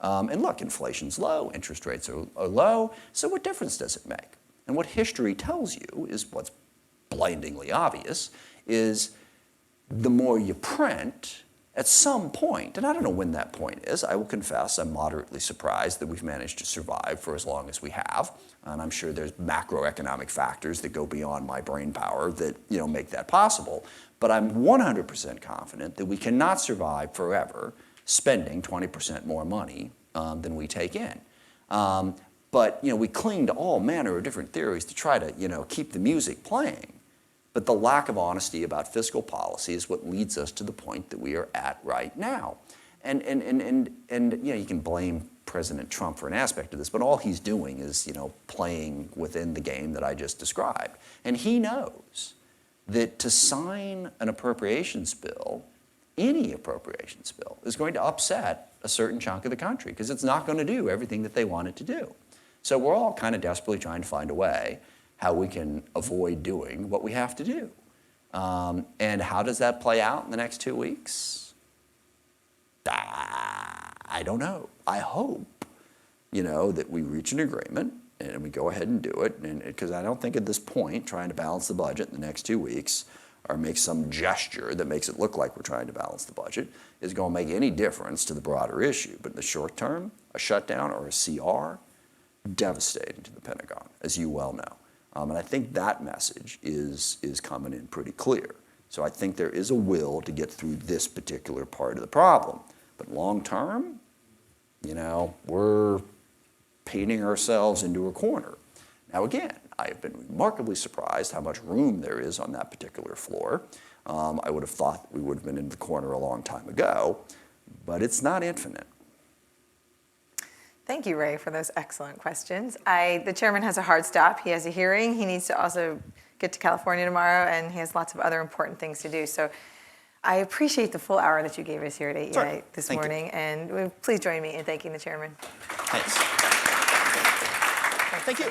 And look, inflation's low, interest rates are low, so what difference does it make? And what history tells you is what's blindingly obvious, is the more you print, at some point, and I don't know when that point is, I will confess I'm moderately surprised that we've managed to survive for as long as we have, and I'm sure there's macroeconomic factors that go beyond my brain power that make that possible, but I'm 100% confident that we cannot survive forever spending 20% more money than we take in. But we cling to all manner of different theories to try to keep the music playing. But the lack of honesty about fiscal policy is what leads us to the point that we are at right now. And you can blame President Trump for an aspect of this, but all he's doing is playing within the game that I just described. And he knows that to sign an appropriations bill, any appropriations bill, is going to upset a certain chunk of the country because it's not going to do everything that they want it to do. So we're all kind of desperately trying to find a way how we can avoid doing what we have to do. And how does that play out in the next 2 weeks? I don't know. I hope, that we reach an agreement and we go ahead and do it. And because I don't think at this point, trying to balance the budget in the next 2 weeks or make some gesture that makes it look like we're trying to balance the budget is going to make any difference to the broader issue. But in the short term, a shutdown or a CR, devastating to the Pentagon, as you well know. And I think that message is coming in pretty clear. So I think there is a will to get through this particular part of the problem. But long term, we're painting ourselves into a corner. Now again, I have been remarkably surprised how much room there is on that particular floor. I would have thought we would have been in the corner a long time ago, but it's not infinite. Thank you, Ray, for those excellent questions. The chairman has a hard stop. He has a hearing. He needs to also get to California tomorrow, and he has lots of other important things to do. So I appreciate the full hour that you gave us here at 8 Sorry. this Thank morning, and please join me in thanking the chairman. Thanks. Thank you.